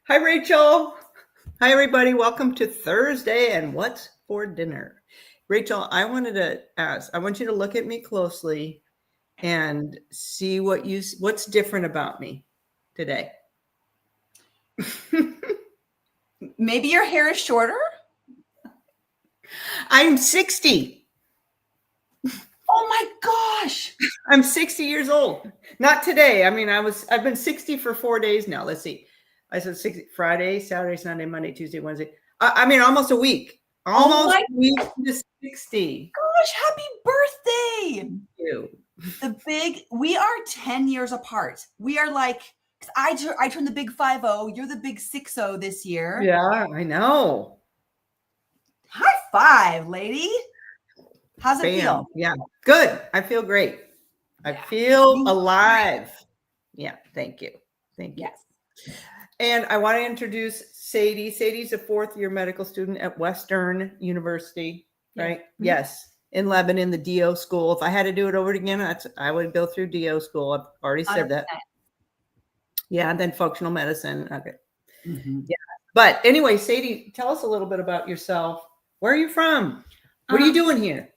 Hi, Rachel. Hi, everybody. Welcome to Thursday and What's for Dinner. Rachel, I wanted to ask, I want you to look at me closely and see what's different about me today. Maybe your hair is shorter? I'm 60. Oh my gosh. I'm 60 years old. Not today. I mean, I've been 60 for 4 days now. Let's see. I said 60 Friday, Saturday, Sunday, Monday, Tuesday, Wednesday. I mean, almost a week. Almost a week to 60. Gosh, happy birthday. Thank you. We are 10 years apart. We are like, I turned the big 50, you're the big 60 this year. Yeah, I know. High five, lady. How's it feel? Yeah, good. I feel great. I feel alive. Yeah, thank you. Thank you. Yes. And I want to introduce Sadie. Sadie's a fourth-year medical student at Western University, right? Mm-hmm. Yes, in Lebanon, the DO school. If I had to do it over again, I would go through DO school. I've already said that. Yeah, and then functional medicine. Okay. Mm-hmm. Yeah. But anyway, Sadie, tell us a little bit about yourself. Where are you from? What are you doing here?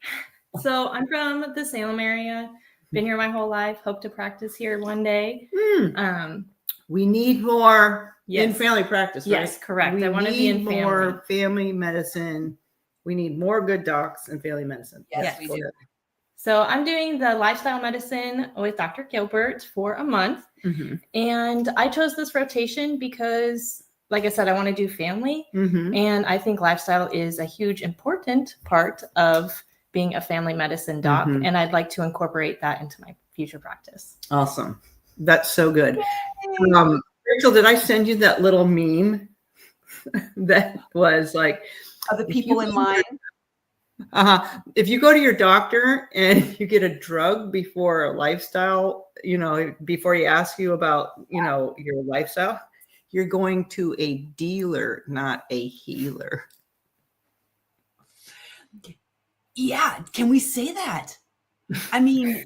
So I'm from the Salem area. Been here my whole life. Hope to practice here one day. We need more in family practice, right? Yes, correct. I want to be in more family medicine. We need more good docs in family medicine. Yes, we do. So I'm doing the lifestyle medicine with Dr. Gilbert for a month. Mm-hmm. And I chose this rotation because, like I said, I want to do family. Mm-hmm. And I think lifestyle is a huge, important part of being a family medicine doc. Mm-hmm. And I'd like to incorporate that into my future practice. Awesome. That's so good. Rachel, did I send you that little meme that was like, of the people in line? If you go to your doctor and you get a drug before a lifestyle, before he asks you about, your lifestyle, you're going to a dealer, not a healer. Yeah. Can we say that? I mean,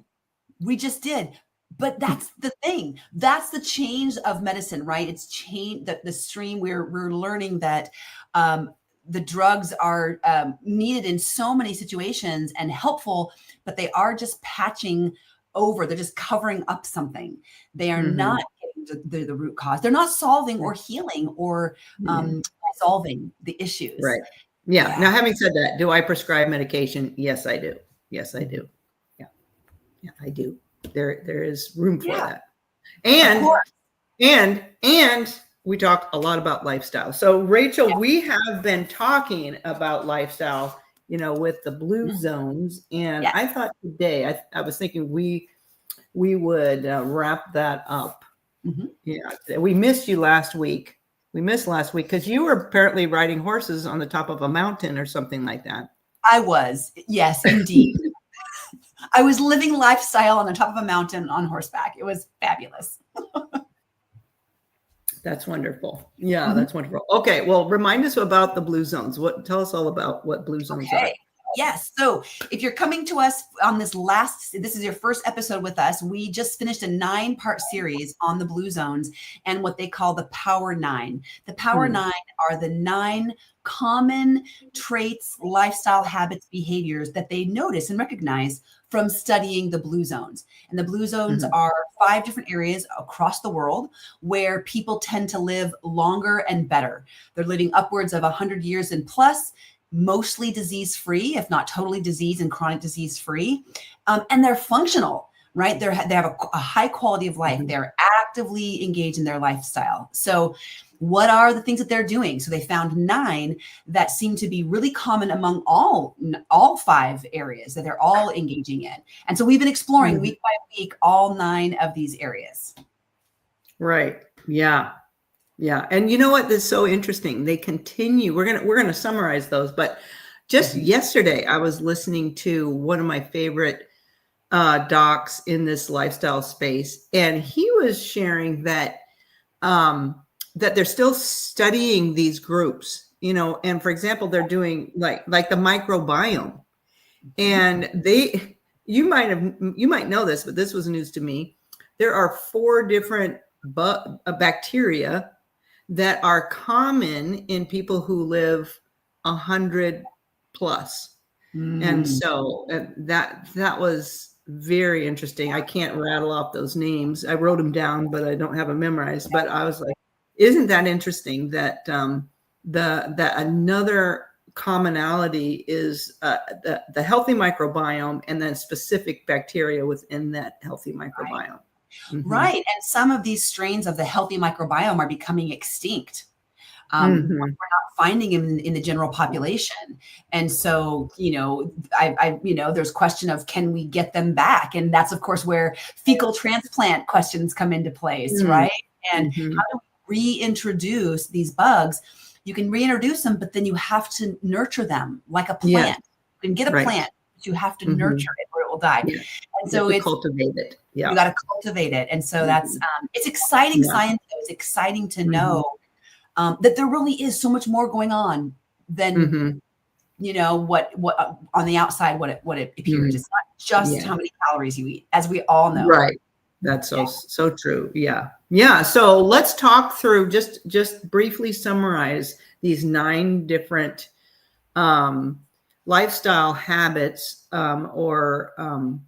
we just did. But that's the thing. That's the change of medicine, right? It's change the stream. We're learning that the drugs are needed in so many situations and helpful, but they are just patching over. They're just covering up something. They are not getting the root cause. They're not solving or healing or solving the issues. Right. Yeah. Now, having said that, do I prescribe medication? Yes, I do. Yes, I do. Yeah, I do. There is room for that. And we talked a lot about lifestyle. So Rachel, we have been talking about lifestyle, with the blue zones. And I thought today, I was thinking we would wrap that up. Mm-hmm. Yeah. We missed you last week. We missed last week because you were apparently riding horses on the top of a mountain or something like that. I was. Yes, indeed. I was living lifestyle on the top of a mountain on horseback. It was fabulous. That's wonderful. Yeah, that's wonderful. Okay, well, remind us about the blue zones. Tell us all about what blue zones are. Yes. So if you're coming to us on this is your first episode with us. We just finished a 9-part series on the blue zones and what they call the Power 9. The Power 9 are the 9 common traits, lifestyle habits, behaviors that they notice and recognize from studying the blue zones. And the blue zones are 5 different areas across the world where people tend to live longer and better. They're living upwards of 100 years and plus, mostly disease-free, if not totally disease and chronic disease-free. And they're functional, right? They have a high quality of life. They're actively engaged in their lifestyle. So what are the things that they're doing? So they found 9 that seem to be really common among all 5 areas that they're all engaging in. And so we've been exploring week by week all 9 of these areas. Right. Yeah. Yeah. And you know what? That's so interesting. They continue. We're going to summarize those, but just yesterday I was listening to one of my favorite docs in this lifestyle space, and he was sharing that that they're still studying these groups, and for example, they're doing like the microbiome, and you might know this, but this was news to me. There are 4 different bacteria that are common in people who live 100 plus. And so that was very interesting. I can't rattle off those names. I wrote them down, but I don't have them memorized. But I was like, isn't that interesting that that another commonality is the healthy microbiome and then specific bacteria within that healthy microbiome. Right. And some of these strains of the healthy microbiome are becoming extinct. We're not finding them in the general population. And so, there's question of, can we get them back? And that's, of course, where fecal transplant questions come into place, right? And how do we reintroduce these bugs? You can reintroduce them, but then you have to nurture them like a plant. You can get a plant, but you have to nurture it or it will die. Yeah. And so it's cultivate it. Yeah. You got to cultivate it. And so that's, it's exciting science. It's exciting to know that there really is so much more going on than, what on the outside, what it appears. It's not just how many calories you eat, as we all know. Right. That's so true. Yeah. Yeah. So let's talk through, just briefly summarize these 9 different lifestyle habits that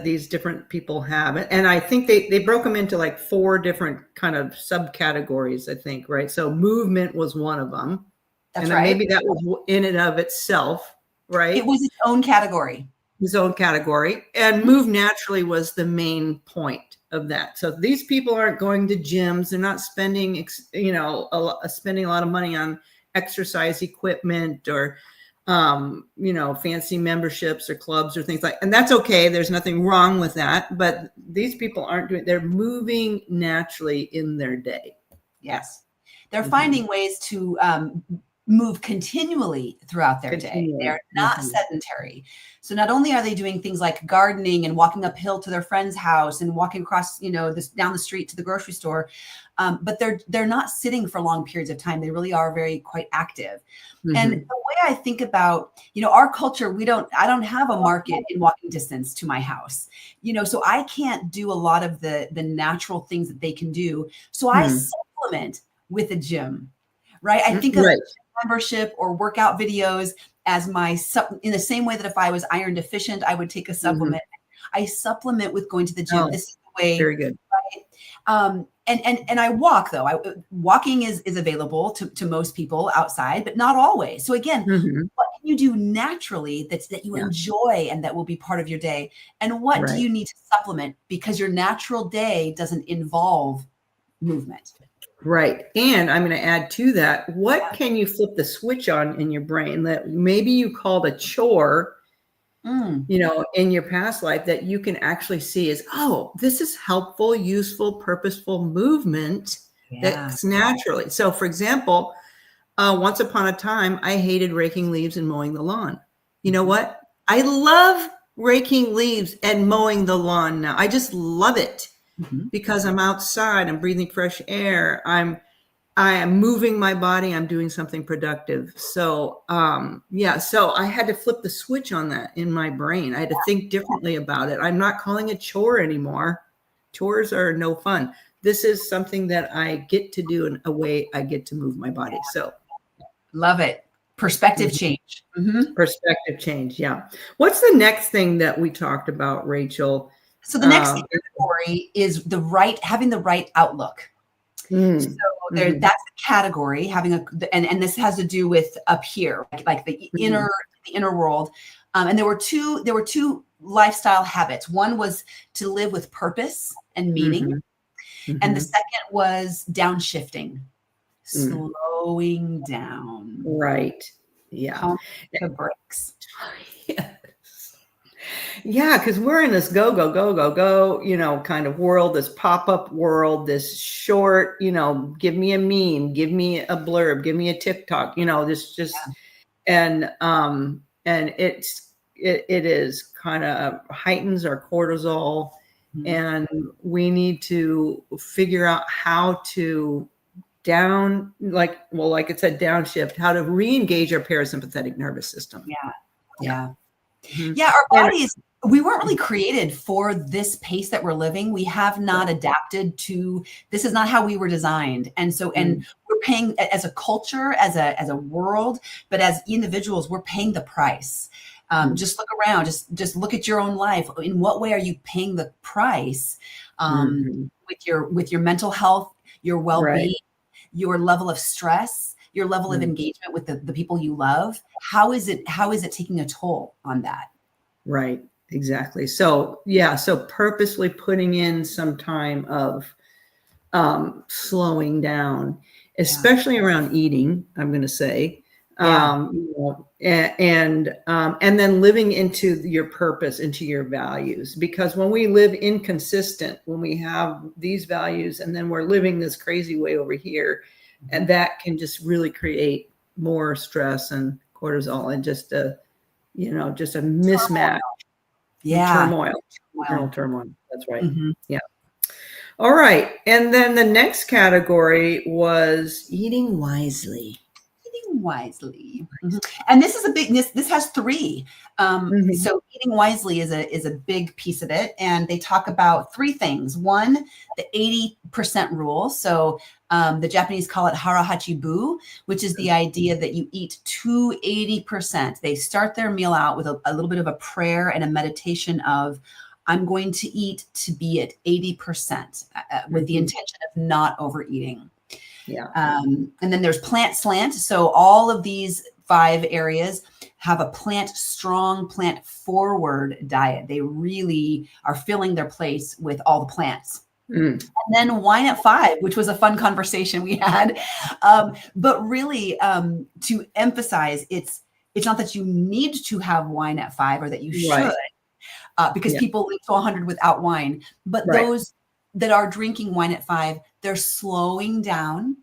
these different people have. And I think they broke them into like 4 different kind of subcategories, I think, right? So movement was one of them. That's and right. Maybe that was in and of itself, right? It was its own category. His own category. And move naturally was the main point of that. So these people aren't going to gyms. They're not spending, spending a lot of money on exercise equipment or, fancy memberships or clubs or things and that's okay. There's nothing wrong with that. But these people aren't they're moving naturally in their day. Yes. They're finding ways to move continually throughout their day. They're not sedentary. So not only are they doing things like gardening and walking uphill to their friend's house and walking across, down the street to the grocery store, but they're not sitting for long periods of time. They really are quite active. And the way I think about, our culture, I don't have a market in walking distance to my house, so I can't do a lot of the natural things that they can do. So I supplement with a gym, right? I think of membership or workout videos as in the same way that if I was iron deficient, I would take a supplement. I supplement with going to the gym. This is the way. Very good. Right? And I walk though. Walking is available to most people outside, but not always. So again, what can you do naturally that you enjoy and that will be part of your day? And what do you need to supplement because your natural day doesn't involve movement? Right. And I'm going to add to that, what can you flip the switch on in your brain that maybe you called a chore, in your past life that you can actually see as, this is helpful, useful, purposeful movement that's naturally. So for example, once upon a time, I hated raking leaves and mowing the lawn. You know what? I love raking leaves and mowing the lawn now. I just love it. Because I'm outside, I'm breathing fresh air, I am moving my body, I'm doing something productive. So so I had to flip the switch on that in my brain. I had to think differently about it. I'm not calling it chore anymore. Chores are no fun. This is something that I get to do in a way I get to move my body. So love it. Perspective change. Perspective change. Yeah. What's the next thing that we talked about, Rachel? So the next category is having the right outlook. So that's the category, and this has to do with up here, like the inner world. And there were two lifestyle habits. One was to live with purpose and meaning, and the second was downshifting, slowing down. Right. Yeah. Pump the brakes. Yeah, because we're in this go, kind of world, this pop-up world, this short, give me a meme, give me a blurb, give me a TikTok, this just, and it is kind of heightens our cortisol, and we need to figure out how to like it said, downshift, how to re-engage our parasympathetic nervous system. Yeah, our bodies we weren't really created for this pace that we're living. We have not adapted to, this is not how we were designed. And so, and we're paying as a culture, as a world, but as individuals, we're paying the price. Just look around, just look at your own life. In what way are you paying the price with your mental health, your well-being, your level of stress, your level of engagement with the people you love? How is it taking a toll on that? Right. Exactly. So, yeah. So purposely putting in some time of slowing down, especially around eating, I'm going to say, you know, and then living into your purpose, into your values, because when we live inconsistent, when we have these values and then we're living this crazy way over here, and that can just really create more stress and cortisol and just a mismatch. Turmoil. Internal turmoil. That's right. Yeah. All right. And then the next category was eating wisely. Eating wisely. And this is a big, this has three. So eating wisely is a big piece of it. And they talk about three things. One, the 80% rule. So the Japanese call it harahachibu, which is the idea that you eat to 80%. They start their meal out with a little bit of a prayer and a meditation of, I'm going to eat to be at 80% with the intention of not overeating. Yeah. And then there's plant slant. So all of these 5 areas have a strong plant forward diet. They really are filling their place with all the plants. And then wine at 5, which was a fun conversation we had. But really to emphasize, it's not that you need to have wine at 5 or that you should, because people live to 100 without wine. But those that are drinking wine at 5, they're slowing down.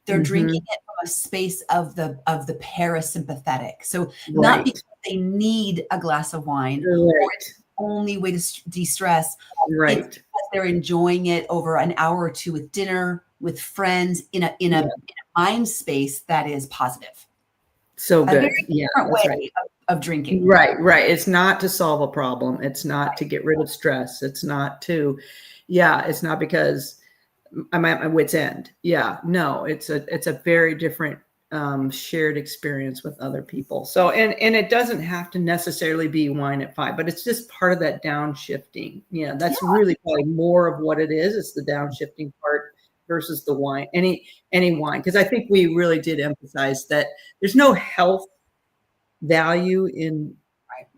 They're drinking it from a space of the parasympathetic. So not because they need a glass of wine or it's the only way to de-stress. It's because they're enjoying it over an hour or two with dinner, with friends, in a mind space that is positive. So good. A very different way of drinking. Right. It's not to solve a problem. It's not to get rid of stress. It's not to, it's not because I'm at my wit's end. Yeah, no, it's a very different shared experience with other people. So, and it doesn't have to necessarily be wine at 5, but it's just part of that downshifting. Yeah, that's really probably more of what it is. It's the downshifting part versus the wine, any wine. Because I think we really did emphasize that there's no health value in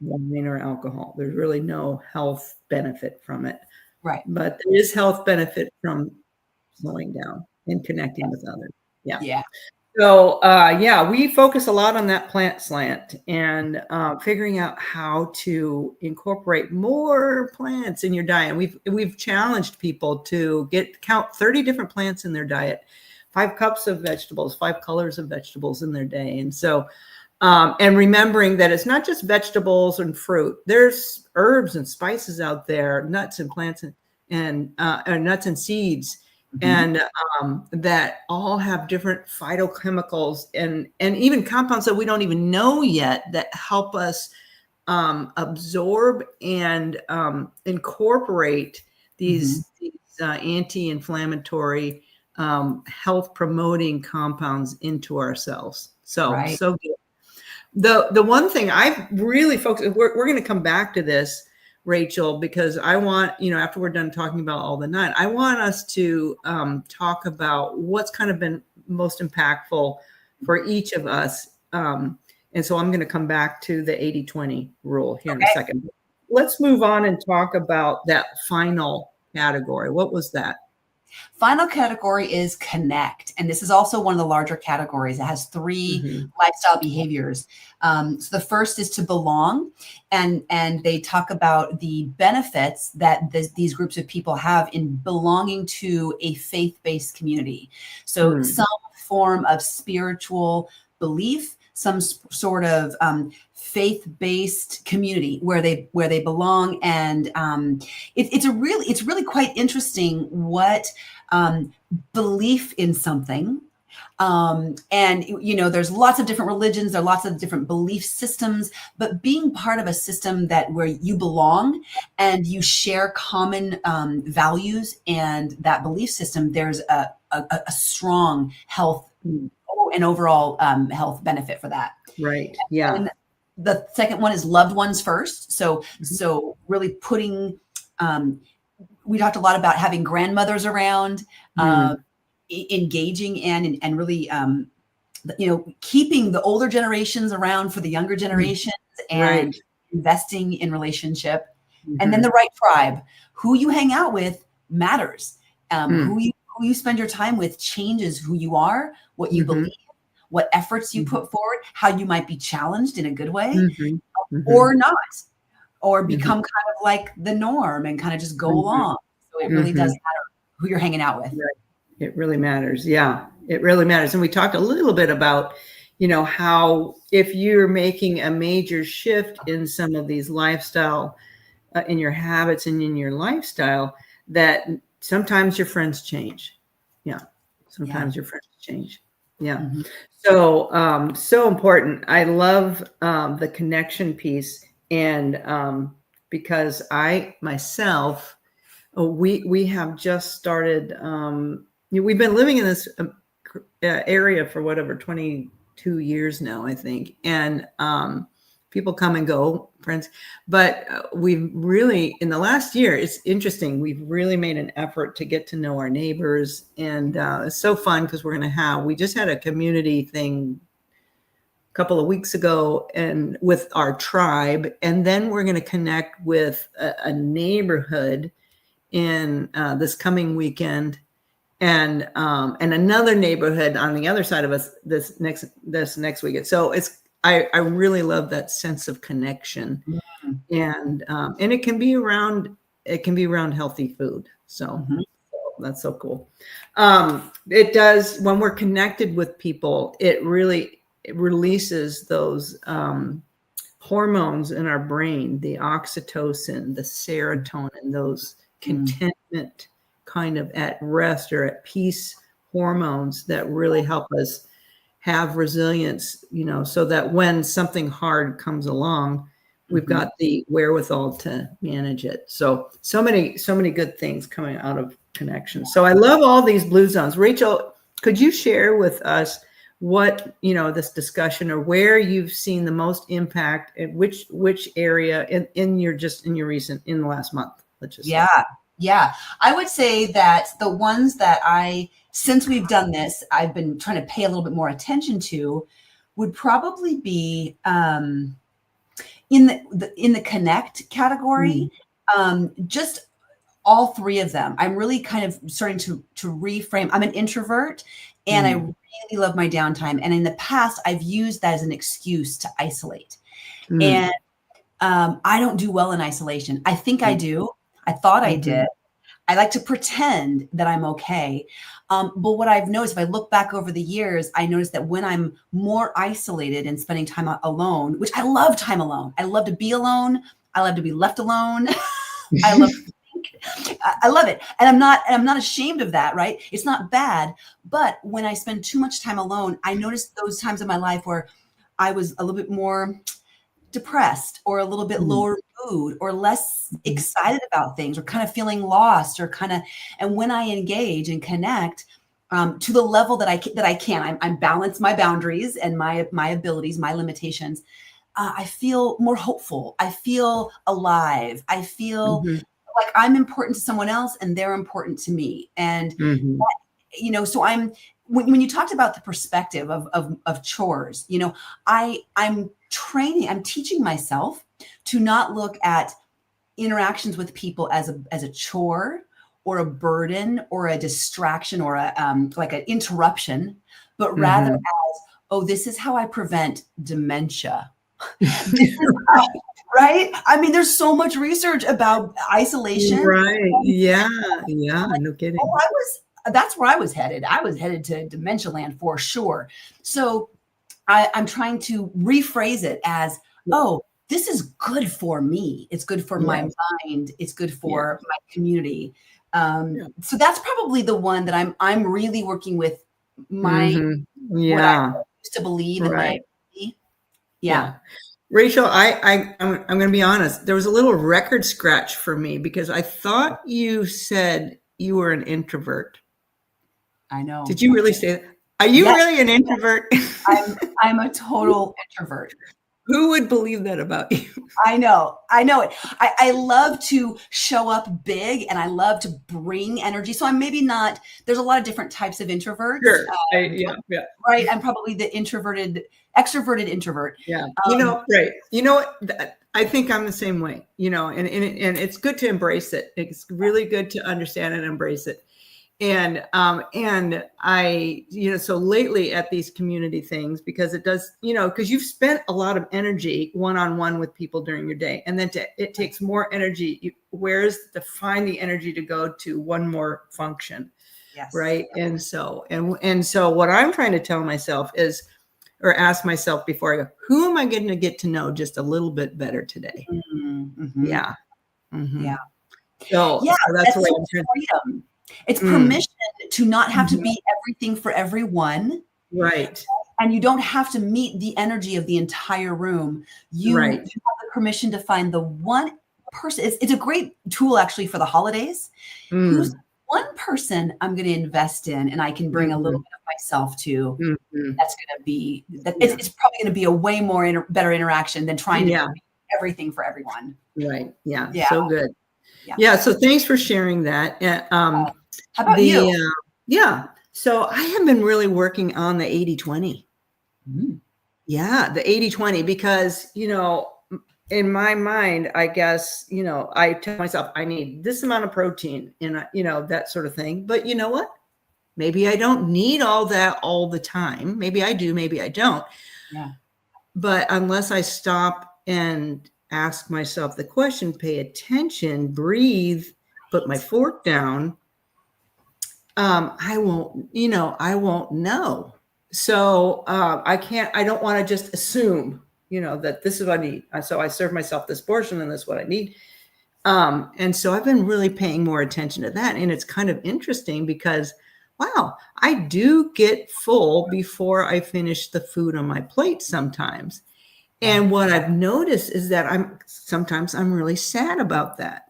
wine or alcohol. There's really no health benefit from it. Right. But there is health benefit from slowing down and connecting with others. Yeah. So, we focus a lot on that plant slant and figuring out how to incorporate more plants in your diet. We've challenged people to count 30 different plants in their diet, 5 cups of vegetables, 5 colors of vegetables in their day. And so, and remembering that it's not just vegetables and fruit. There's herbs and spices out there, nuts and plants and nuts and seeds. And that all have different phytochemicals and even compounds that we don't even know yet that help us absorb and incorporate these anti-inflammatory, health promoting compounds into ourselves. So good. The one thing I've really focused, we're going to come back to this, Rachel, because I want, after we're done talking about all the 9, I want us to talk about what's kind of been most impactful for each of us. And so I'm going to come back to the 80-20 rule here in a second. Let's move on and talk about that final category. What was that? Final category is connect. And this is also one of the larger categories. It has 3 lifestyle behaviors. So the first is to belong. And they talk about the benefits that these groups of people have in belonging to a faith-based community. So some form of spiritual belief, some sort of faith-based community where they belong. And it's really quite interesting what belief in something And, there's lots of different religions, there are lots of different belief systems, but being part of a system where you belong and you share common values and that belief system, there's a strong health and overall health benefit for that. Right. Yeah. And the second one is loved ones first. So really putting, we talked a lot about having grandmothers around, engaging in and really, keeping the older generations around for the younger generations and investing in relationship. And then the right tribe. Who you hang out with matters. Who you spend your time with changes who you are, what you believe, what efforts you put forward, how you might be challenged in a good way or not, or become kind of like the norm and kind of just go along. So it really does matter who you're hanging out with. Right. It really matters. Yeah, it really matters. And we talked a little bit about, how if you're making a major shift in some of these lifestyle, in your habits and in your lifestyle, that sometimes your friends change. Yeah. Sometimes your friends change. Yeah. So, so important. I love the connection piece. And because I myself, we have just started, we've been living in this area for 22 years now, I think. And people come and go, friends. But we've really, in the last year, it's interesting. We've really made an effort to get to know our neighbors. And it's so fun because we just had a community thing a couple of weeks ago and with our tribe. And then we're going to connect with a neighborhood in this coming weekend. And another neighborhood on the other side of us this next weekend. So I really love that sense of connection, and it can be around healthy food. So that's so cool. It does, when we're connected with people, it releases those hormones in our brain, the oxytocin, the serotonin, those contentment, kind of at rest or at peace hormones that really help us have resilience, so that when something hard comes along, we've got the wherewithal to manage it. So many good things coming out of connection. So I love all these blue zones. Rachel, could you share with us what, this discussion, or where you've seen the most impact, and which area in the last month? Let's just say. Yeah. I would say that the ones that since we've done this, I've been trying to pay a little bit more attention to would probably be in the connect category. Just all three of them. I'm really kind of starting to reframe. I'm an introvert and I really love my downtime. And in the past, I've used that as an excuse to isolate. And I don't do well in isolation. I think I do. I thought I did. I like to pretend that I'm okay. But what I've noticed, if I look back over the years, I noticed that when I'm more isolated and spending time alone, which I love time alone. I love to be alone. I love to be left alone. I love to think. I love it. And I'm not ashamed of that, right? It's not bad. But when I spend too much time alone, I noticed those times in my life where I was a little bit more depressed or a little bit lower mood or less excited about things or kind of feeling lost or and when I engage and connect to the level that I can, I'm balance my boundaries and my abilities, my limitations. I feel more hopeful. I feel alive. I feel like I'm important to someone else and they're important to me. And so when you talked about the perspective of chores, I'm teaching myself to not look at interactions with people as a chore or a burden or a distraction or like an interruption, but rather as, this is how I prevent dementia. Right? I mean, there's so much research about isolation. Right. Yeah. Yeah. No kidding. That's where I was headed. I was headed to dementia land for sure. So I'm trying to rephrase it as, this is good for me. It's good for my mind. It's good for my community. So that's probably the one that I'm really working with my what I used to believe in my identity. Yeah. Rachel, I'm going to be honest. There was a little record scratch for me because I thought you said you were an introvert. I know. Did you really say that? Are you really an introvert? I'm a total introvert. Who would believe that about you? I know it. I love to show up big and I love to bring energy. So I'm maybe not, there's a lot of different types of introverts. Sure. Right. I'm probably the extroverted introvert. Yeah. Right. You know what? I think I'm the same way, and it's good to embrace it. It's really good to understand and embrace it. And I, so lately at these community things, because it does, because you've spent a lot of energy one-on-one with people during your day, and then it takes more energy. Where's to find the energy to go to one more function? Yes. Right. And so what I'm trying to tell myself is, or ask myself before I go, who am I going to get to know just a little bit better today? Mm-hmm. Yeah. Mm-hmm. Yeah. So that's what I'm freedom. It's permission to not have to be everything for everyone. Right. And you don't have to meet the energy of the entire room. You have the permission to find the one person. It's a great tool actually for the holidays. Who's one person I'm going to invest in and I can bring a little bit of myself to? That's going to be, it's probably going to be a way more better interaction than trying to be everything for everyone. Right. Yeah. So good. Yeah. So thanks for sharing that. How about you? So I have been really working on the 80-20. Yeah. The 80-20, because, in my mind, I guess, I tell myself I need this amount of protein and, that sort of thing. But you know what? Maybe I don't need all that all the time. Maybe I do, maybe I don't. Yeah. But unless I stop and ask myself the question, pay attention, breathe, put my fork down, I won't know. So I don't want to just assume, that this is what I need. So I serve myself this portion and this is what I need. And so I've been really paying more attention to that. And it's kind of interesting because, wow, I do get full before I finish the food on my plate sometimes. And what I've noticed is that sometimes I'm really sad about that.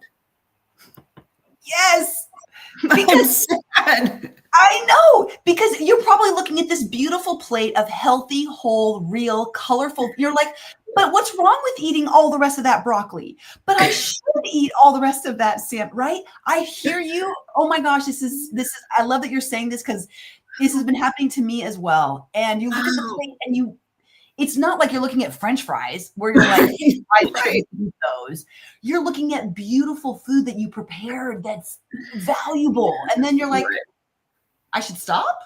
Yes. Because I know, because you're probably looking at this beautiful plate of healthy, whole, real, colorful. You're like, but what's wrong with eating all the rest of that broccoli? But I should eat all the rest of that, Sam, right? I hear you. Oh my gosh, this is, I love that you're saying this because this has been happening to me as well. And you look at the plate and it's not like you're looking at French fries where you're like, I eat those. You're looking at beautiful food that you prepared that's valuable. And then you're like, I should stop?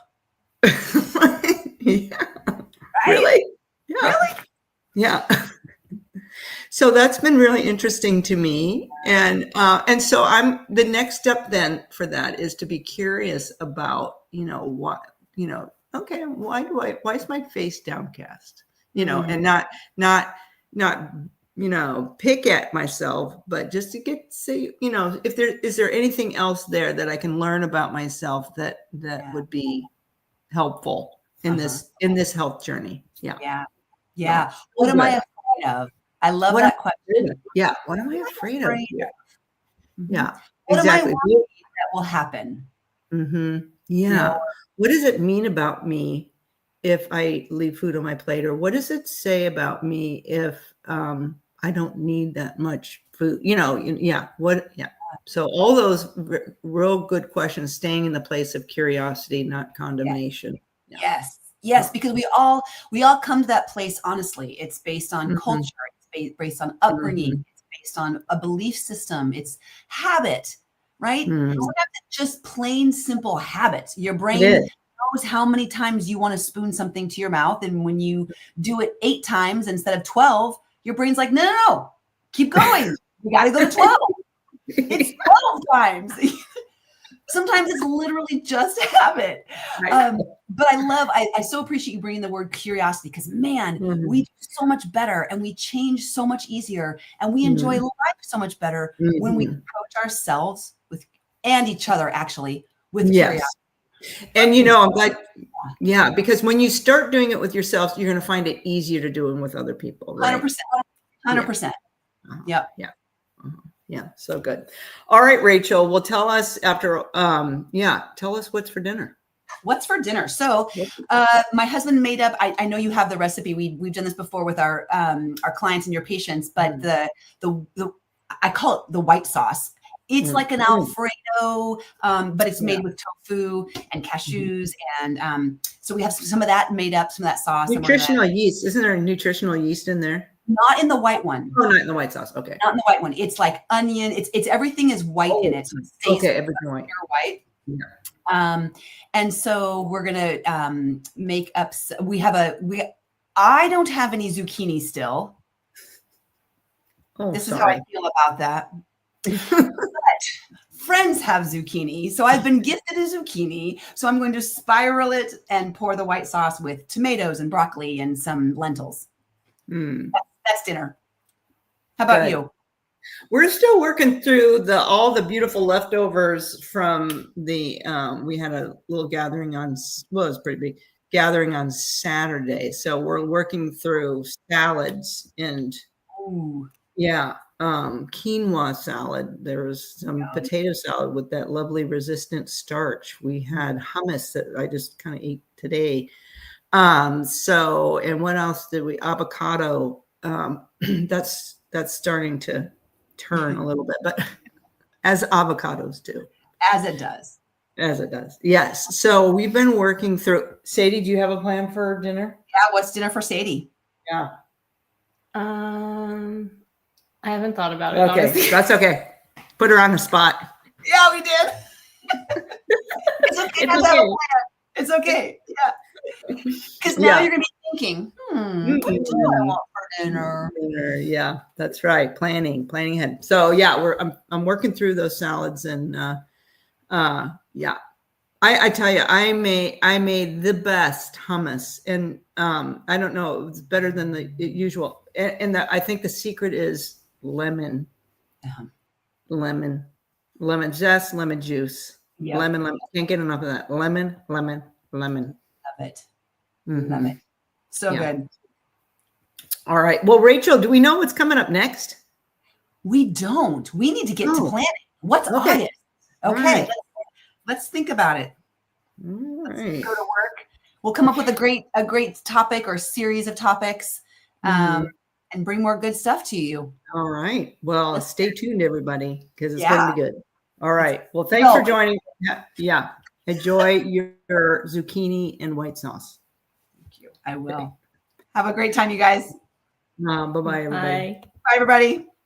Yeah. Right? Really? Yeah. Really? Yeah. So that's been really interesting to me. And so the next step then for that is to be curious about, what, okay, why is my face downcast? And not pick at myself, but just to say, is there anything else there that I can learn about myself that would be helpful in this health journey? Yeah. What am I afraid of? I love that question. Yeah. What am I afraid of? Yeah. What exactly. am I worried that will happen? Yeah. What does it mean about me if I leave food on my plate? Or what does it say about me if I don't need that much food? So all those real good questions, staying in the place of curiosity, not condemnation. Yes, because we all come to that place. Honestly, it's based on culture, it's based on upbringing, it's based on a belief system, it's habit, right? Sometimes it's just plain simple habits. Your brain knows how many times you want to spoon something to your mouth, and when you do it 8 times instead of 12, your brain's like, no, keep going. You got to go to 12. It's 12 times. Sometimes it's literally just habit. But I so appreciate you bringing the word curiosity because, man, we do so much better and we change so much easier and we enjoy life so much better when we approach ourselves and each other actually with curiosity. And, I'm glad Yeah, because when you start doing it with yourself, you're going to find it easier to do it with other people. Right? 100%. Yep. Yeah. Yeah. So good. All right, Rachel. Well, tell us after. Tell us what's for dinner. What's for dinner? So, my husband made up. I know you have the recipe. We've done this before with our clients and your patients. But the I call it the white sauce. It's like an Alfredo, but it's made with tofu and cashews, and so we have some of that made up. Some of that sauce. Nutritional yeast. Isn't there a nutritional yeast in there? Not in the white one. Oh, not in the white sauce. Okay. Not in the white one. It's like onion. It's everything is white in it. So it stays everything white. Pure white. Yeah. And so we're gonna make up. I don't have any zucchini still. This is how I feel about that. But friends have zucchini, so I've been gifted a zucchini. So I'm going to spiral it and pour the white sauce with tomatoes and broccoli and some lentils. That's dinner. How about you? We're still working through all the beautiful leftovers from the we had a little gathering on, well, it was pretty big gathering on Saturday. So we're working through salads and quinoa salad. There was some potato salad with that lovely resistant starch. We had hummus that I just kind of ate today. So, and what else did we? Avocado. That's starting to turn a little bit, but as avocados do. As it does. Yes. So we've been working through. Sadie, do you have a plan for dinner? Yeah. What's dinner for Sadie? Yeah. I haven't thought about it. Okay. Honestly. That's okay. Put her on the spot. Yeah, we did. It's okay. It's okay. Yeah. Because now you're going to be thinking, what do I want for dinner? Yeah, that's right. Planning ahead. So yeah, I'm working through those salads, and I tell you, I made the best hummus, and I don't know, it's better than the usual. And I think the secret is lemon zest, lemon juice, lemon. Can't get enough of that. Lemon. Love it. Love it. So good. All right. Well, Rachel, do we know what's coming up next? We don't. We need to get to planning. What's August? Okay. Right. Let's think about it. All right. Let's go to work. We'll come up with a great topic or series of topics, and bring more good stuff to you. All right. Well, stay tuned, everybody, because it's going to be good. All right. Well, thanks for joining. Yeah. Enjoy your zucchini and white sauce. Thank you. I will. Have a great time, you guys. Bye-bye, everybody. Bye. Bye, everybody.